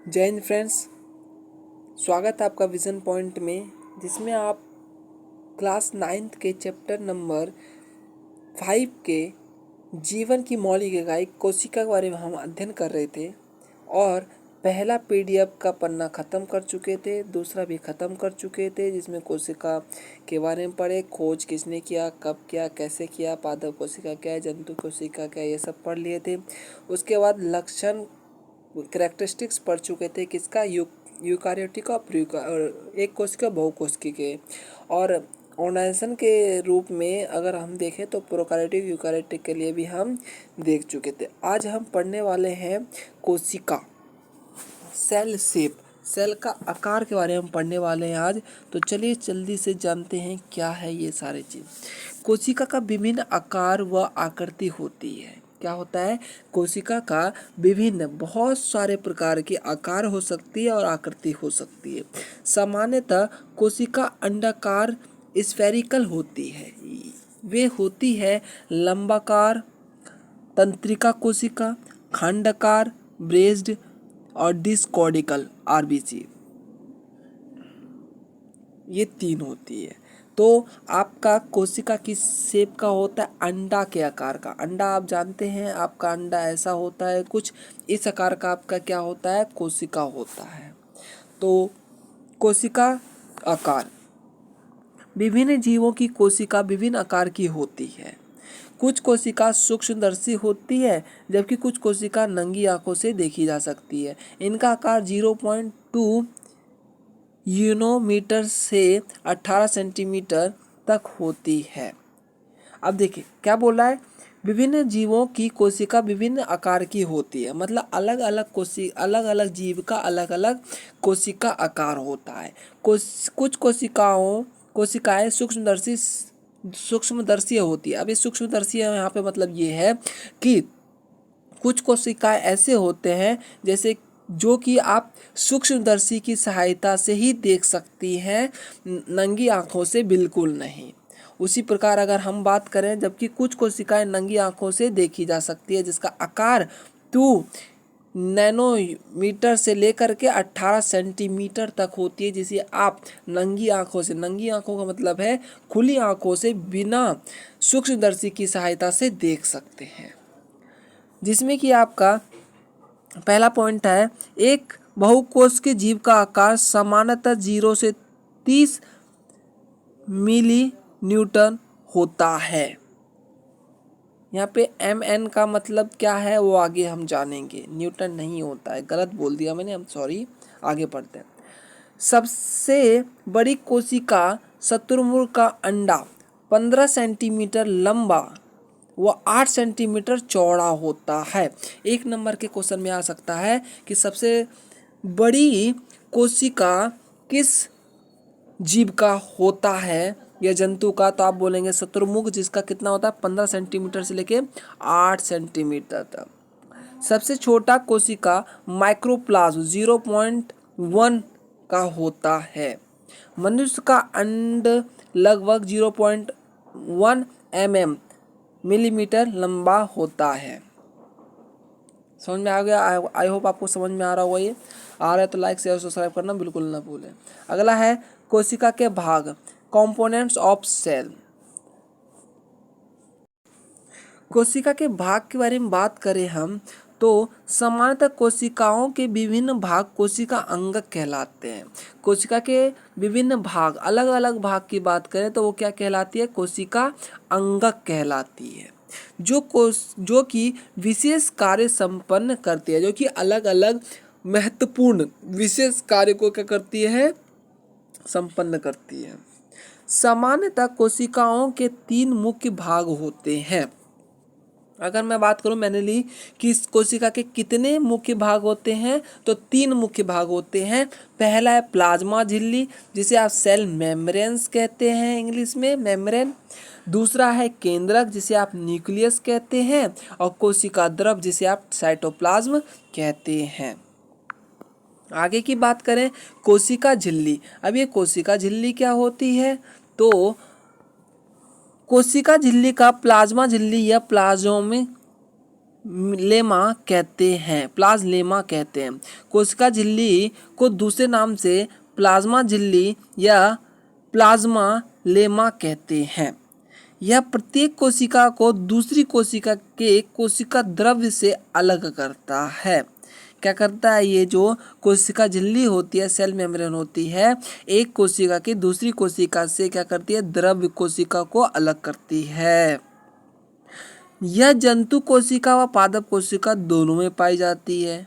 जय हिंद फ्रेंड्स। स्वागत है आपका विज़न पॉइंट में, जिसमें आप क्लास 9th के चैप्टर नंबर 5 के जीवन की मौलिक इकाई कोशिका के बारे में हम अध्ययन कर रहे थे। और पहला पीडीएफ का पन्ना ख़त्म कर चुके थे, दूसरा भी ख़त्म कर चुके थे, जिसमें कोशिका के बारे में पढ़े, खोज किसने किया, कब किया, कैसे किया, पादप कोशिका क्या है, जंतु कोशिका क्या है, ये सब पढ़ लिए थे। उसके बाद लक्षण कैरेक्टरिस्टिक्स पढ़ चुके थे किसका, यूकारियोटिक और एक कोशिका बहुकोशिकीय के। और ऑर्गेनाइजेशन के रूप में अगर हम देखें तो प्रोकैरियोटिक यूकारियोटिक के लिए भी हम देख चुके थे। आज हम पढ़ने वाले हैं कोशिका, सेल शेप, सेल का आकार के बारे में हम पढ़ने वाले हैं आज। तो चलिए जल्दी से जानते हैं क्या है ये सारी चीज़। कोशिका का विभिन्न आकार व आकृति होती है। क्या होता है? कोशिका का विभिन्न बहुत सारे प्रकार के आकार हो सकती है और आकृति हो सकती है। सामान्यतः कोशिका अंडाकार स्फेरिकल होती है। वे होती है लंबाकार तंत्रिका कोशिका, खंडाकार ब्रेस्ड और डिस्कोडिकल आरबीसी, ये तीन होती है। तो आपका कोशिका किस शेप का होता है? अंडा के आकार का। अंडा आप जानते हैं, आपका अंडा ऐसा होता है कुछ इस आकार का। आपका क्या होता है? कोशिका होता है। तो कोशिका आकार, विभिन्न जीवों की कोशिका विभिन्न आकार की होती है। कुछ कोशिका सूक्ष्मदर्शी होती है, जबकि कुछ कोशिका नंगी आंखों से देखी जा सकती है। इनका आकार 0.2 यूनोमीटर से 18 सेंटीमीटर तक होती है। अब देखिए क्या बोला है, विभिन्न जीवों की कोशिका विभिन्न आकार की होती है। मतलब अलग अलग जीव का अलग अलग कोशिका आकार होता है। कुछ कोशिकाएं सूक्ष्मदर्शी होती है। अब ये सूक्ष्मदर्शी यहाँ पे मतलब ये है कि कुछ कोशिकाएं ऐसे होते हैं जैसे जो कि आप सूक्ष्मदर्शी की सहायता से ही देख सकती हैं, नंगी आंखों से बिल्कुल नहीं। उसी प्रकार अगर हम बात करें, जबकि कुछ कोशिकाएं नंगी आंखों से देखी जा सकती है, जिसका आकार 2 नैनोमीटर से लेकर के 18 सेंटीमीटर तक होती है, जिसे आप नंगी आंखों से, नंगी आंखों का मतलब है खुली आंखों से बिना सूक्ष्मदर्शी की सहायता से देख सकते हैं। जिसमें कि आपका पहला पॉइंट है, एक बहुकोश के जीव का आकार सामान्यतः 0 से 30 मिली न्यूटन होता है। यहाँ पे mn का मतलब क्या है वो आगे हम जानेंगे, न्यूटन नहीं होता है, गलत बोल दिया मैंने, हम सॉरी। आगे पढ़ते हैं। सबसे बड़ी कोशिका शुतुरमुर्ग का अंडा 15 सेंटीमीटर लंबा वो 8 सेंटीमीटर चौड़ा होता है। एक नंबर के क्वेश्चन में आ सकता है कि सबसे बड़ी कोशिका किस जीव का होता है या जंतु का, तो आप बोलेंगे शुतुरमुर्ग, जिसका कितना होता है 15 सेंटीमीटर से लेके 8 सेंटीमीटर तक। सबसे छोटा कोशिका माइक्रोप्लाज्म 0.1 का होता है। मनुष्य का अंड लगभग 0.1 मिलीमीटर लंबा होता है। समझ में आ गया? आई होप आपको समझ में आ रहा होगा। ये आ रहा है तो लाइक शेयर सब्सक्राइब करना बिल्कुल ना भूलें। अगला है कोशिका के भाग, कंपोनेंट्स ऑफ सेल। कोशिका के भाग के बारे में बात करें हम तो सामान्यतः कोशिकाओं के विभिन्न भाग कोशिका अंगक कहलाते हैं। कोशिका के विभिन्न भाग, अलग अलग भाग की बात करें तो वो क्या कहलाती है? कोशिका अंगक कहलाती है। जो कि विशेष कार्य संपन्न करती है, जो कि अलग अलग महत्वपूर्ण विशेष कार्य को क्या करती है? संपन्न करती है। सामान्यतः कोशिकाओं के 3 मुख्य भाग होते हैं। अगर मैं बात करूं, मैंने ली कि इस कोशिका के कितने मुख्य भाग होते हैं, तो 3 मुख्य भाग होते हैं। पहला है प्लाज्मा झिल्ली, जिसे आप सेल मेम्ब्रेन्स कहते हैं, इंग्लिश में मेम्ब्रेन। दूसरा है केंद्रक, जिसे आप न्यूक्लियस कहते हैं। और कोशिका द्रव, जिसे आप साइटोप्लाज्म कहते हैं। आगे की बात करें, कोशिका झिल्ली। अब ये कोशिका झिल्ली क्या होती है? तो कोशिका झिल्ली का प्लाज्मा झिल्ली या प्लाज्मा लेमा कहते हैं, प्लाज्लेमा कहते हैं। कोशिका झिल्ली को दूसरे नाम से प्लाज्मा झिल्ली या प्लाज्मा लेमा कहते हैं। यह प्रत्येक कोशिका को दूसरी कोशिका के कोशिका द्रव्य से अलग करता है। क्या करता है? ये जो कोशिका झिल्ली होती है, सेल मेम्ब्रेन होती है, एक कोशिका की दूसरी कोशिका से क्या करती है? द्रव्य कोशिका को अलग करती है। यह जंतु कोशिका व पादप कोशिका दोनों में पाई जाती है।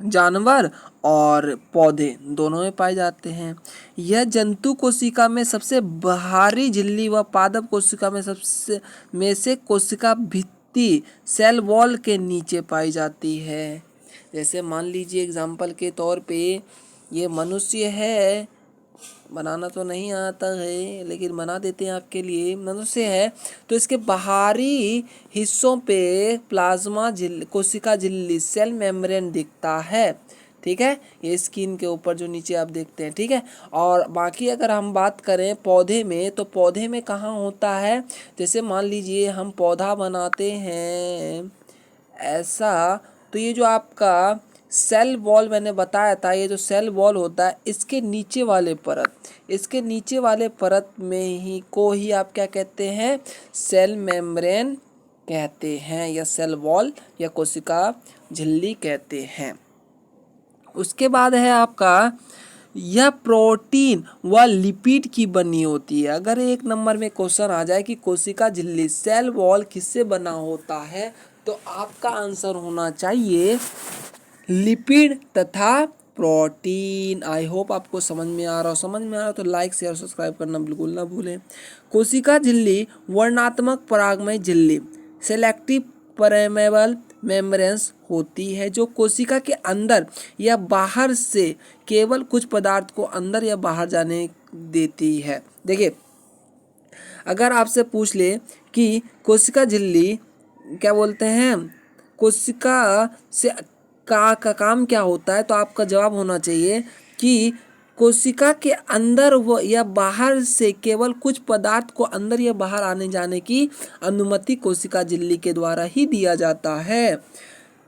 जानवर और पौधे दोनों में पाए जाते हैं। यह जंतु कोशिका में सबसे बाहरी झिल्ली व पादप कोशिका में से कोशिका भित्ति सेल वॉल के नीचे पाई जाती है। जैसे मान लीजिए एग्जाम्पल के तौर पे ये मनुष्य है, बनाना तो नहीं आता है लेकिन बना देते हैं आपके लिए। मनुष्य है तो इसके बाहरी हिस्सों पे प्लाज्मा कोशिका झिल्ली सेल मेम्ब्रेन दिखता है, ठीक है, ये स्किन के ऊपर जो नीचे आप देखते हैं, ठीक है। और बाकी अगर हम बात करें पौधे में, तो पौधे में कहाँ होता है? जैसे मान लीजिए हम पौधा बनाते हैं ऐसा, तो ये जो आपका सेल वॉल मैंने बताया था, ये जो सेल वॉल होता है इसके नीचे वाले परत में ही को ही आप क्या कहते हैं? सेल मेम्ब्रेन कहते हैं, या सेल वॉल या कोशिका झिल्ली कहते हैं। उसके बाद है आपका यह प्रोटीन व लिपिड की बनी होती है। अगर एक नंबर में क्वेश्चन आ जाए कि कोशिका झिल्ली सेल वॉल किससे बना होता है, तो आपका आंसर होना चाहिए लिपिड तथा प्रोटीन। आई होप आपको समझ में आ रहा हो। समझ में आ रहा हो तो लाइक शेयर सब्सक्राइब करना बिल्कुल ना भूलें। कोशिका झिल्ली वर्णात्मक परागमय झिल्ली सेलेक्टिव परमेबल मेम्ब्रेन्स होती है, जो कोशिका के अंदर या बाहर से केवल कुछ पदार्थ को अंदर या बाहर जाने देती है। देखिए, अगर आपसे पूछ ले कि कोशिका झिल्ली क्या बोलते हैं, कोशिका से का काम क्या होता है, तो आपका जवाब होना चाहिए कि कोशिका के अंदर व या बाहर से केवल कुछ पदार्थ को अंदर या बाहर आने जाने की अनुमति कोशिका झिल्ली के द्वारा ही दिया जाता है।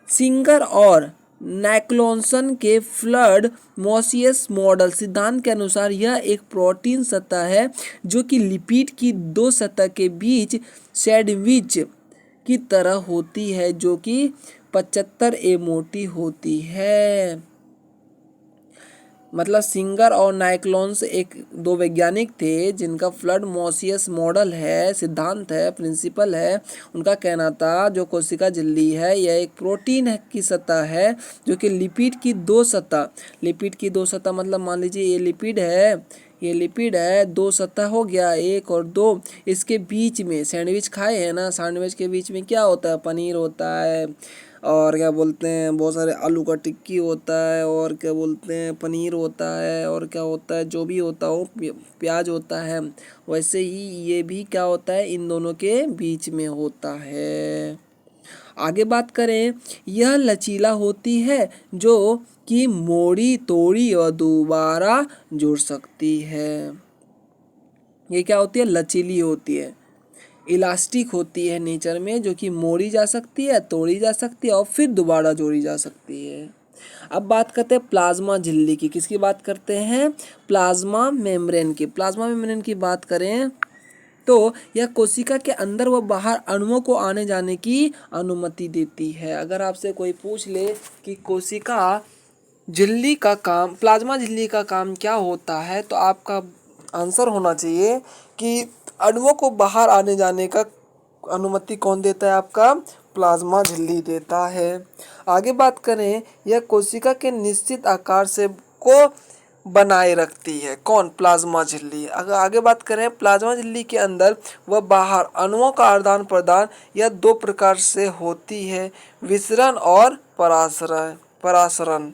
सिंगर और नाइक्लोसन के फ्लड मोसियस मॉडल सिद्धांत के अनुसार यह एक प्रोटीन सतह है जो कि लिपिड की दो सतह के बीच सैंडविच की तरह होती है, जो कि 75 मोटी होती है। मतलब सिंगर और नाइक्लोन्स एक दो वैज्ञानिक थे जिनका फ्लड मोसियस मॉडल है, सिद्धांत है, प्रिंसिपल है। उनका कहना था जो कोशिका झिल्ली है यह एक प्रोटीन की सतह है जो कि लिपिड की दो सतह मतलब मान लीजिए ये लिपिड है, दो सतह हो गया, एक और दो, इसके बीच में सैंडविच खाए हैं ना, सैंडविच के बीच में क्या होता है? पनीर होता है, और क्या बोलते हैं, बहुत सारे आलू का टिक्की होता है, और क्या बोलते हैं, पनीर होता है, और क्या होता है, जो भी होता हो, प्याज होता है। वैसे ही ये भी क्या होता है? इन दोनों के बीच में होता है। आगे बात करें, यह लचीला होती है जो कि मोड़ी तोड़ी और दोबारा जुड़ सकती है। ये क्या होती है? लचीली होती है, इलास्टिक होती है नेचर में, जो कि मोड़ी जा सकती है, तोड़ी जा सकती है और फिर दोबारा जोड़ी जा सकती है। अब बात करते हैं प्लाज्मा झिल्ली की। किसकी बात करते हैं? प्लाज्मा मेम्ब्रेन की। प्लाज्मा मेम्ब्रेन की बात करें तो यह कोशिका के अंदर व बाहर अणुओं को आने जाने की अनुमति देती है। अगर आपसे कोई पूछ ले कि कोशिका झिल्ली का काम, प्लाज्मा झिल्ली का काम क्या होता है, तो आपका आंसर होना चाहिए कि अणुओं को बाहर आने जाने का अनुमति कौन देता है? आपका प्लाज्मा झिल्ली देता है। आगे बात करें, यह कोशिका के निश्चित आकार से को बनाए रखती है। कौन? प्लाज्मा झिल्ली। अगर आगे बात करें, प्लाज्मा झिल्ली के अंदर व बाहर अणुओं का आदान प्रदान यह दो प्रकार से होती है, विसरण और परासरण।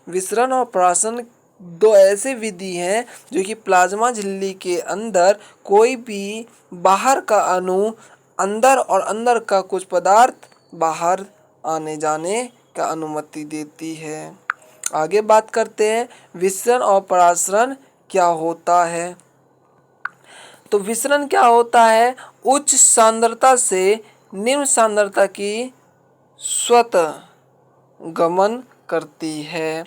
विसरण और परासरण दो ऐसे विधि हैं जो कि प्लाज्मा झिल्ली के अंदर कोई भी बाहर का अणु अंदर और अंदर का कुछ पदार्थ बाहर आने जाने का अनुमति देती है। आगे बात करते हैं विसरण और परासरण क्या होता है। तो विसरण क्या होता है? उच्च सांद्रता से निम्न सांद्रता की स्वतः गमन करती है।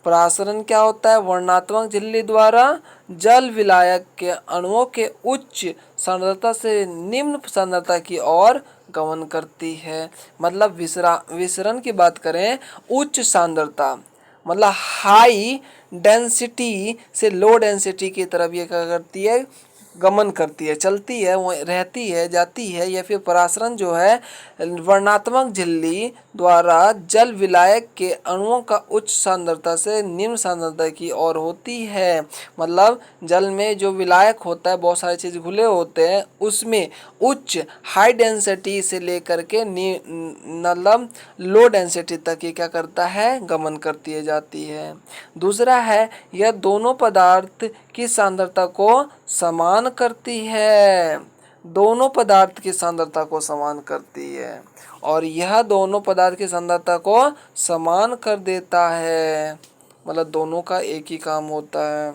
परासरण क्या होता है? वर्णात्मक झिल्ली द्वारा जल विलायक के अणुओं के उच्च सांद्रता से निम्न सांद्रता की ओर गमन करती है। मतलब विसरण की बात करें, उच्च सांद्रता मतलब हाई डेंसिटी से लो डेंसिटी की तरफ ये क्या करती है? गमन करती है, चलती है, वो रहती है, जाती है। या फिर परासरण जो है वर्णात्मक झिल्ली द्वारा जल विलायक के अणुओं का उच्च सांद्रता से निम्न सांद्रता की ओर होती है। मतलब जल में जो विलायक होता है, बहुत सारी चीज घुले होते हैं, उसमें उच्च हाई डेंसिटी से लेकर के मतलब लो डेंसिटी तक ये क्या करता है? गमन करती है, जाती है। दूसरा है, यह दोनों पदार्थ की सांद्रता को समान करती है। दोनों पदार्थ की सांद्रता को समान करती है, और यह दोनों पदार्थ की सांद्रता को समान कर देता है। मतलब दोनों का एक ही काम होता है।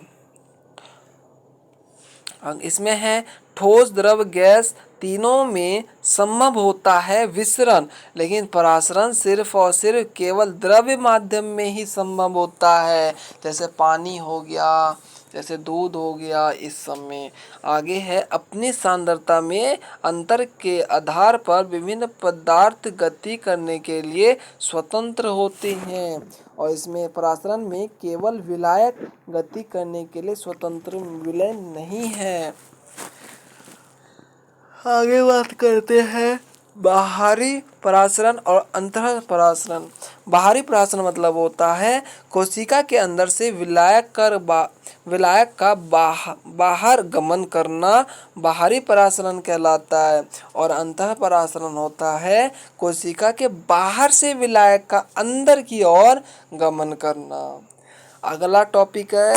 इसमें है ठोस, द्रव, गैस तीनों में संभव होता है विसरण, लेकिन परासरण सिर्फ और सिर्फ केवल द्रव्य माध्यम में ही संभव होता है। जैसे पानी हो गया, जैसे दूध हो गया, इस सब में। आगे है, अपनी सांद्रता में अंतर के आधार पर विभिन्न पदार्थ गति करने के लिए स्वतंत्र होते हैं। और इसमें परासरण में केवल विलायक गति करने के लिए स्वतंत्र विलय नहीं है। आगे बात करते हैं बाहरी परासरण और अंतः परासरण। बाहरी परासरण मतलब होता है कोशिका के अंदर से विलायक का बाहर गमन करना, बाहरी परासरण कहलाता है। और अंतः परासरण होता है कोशिका के बाहर से विलायक का अंदर की ओर गमन करना। अगला टॉपिक है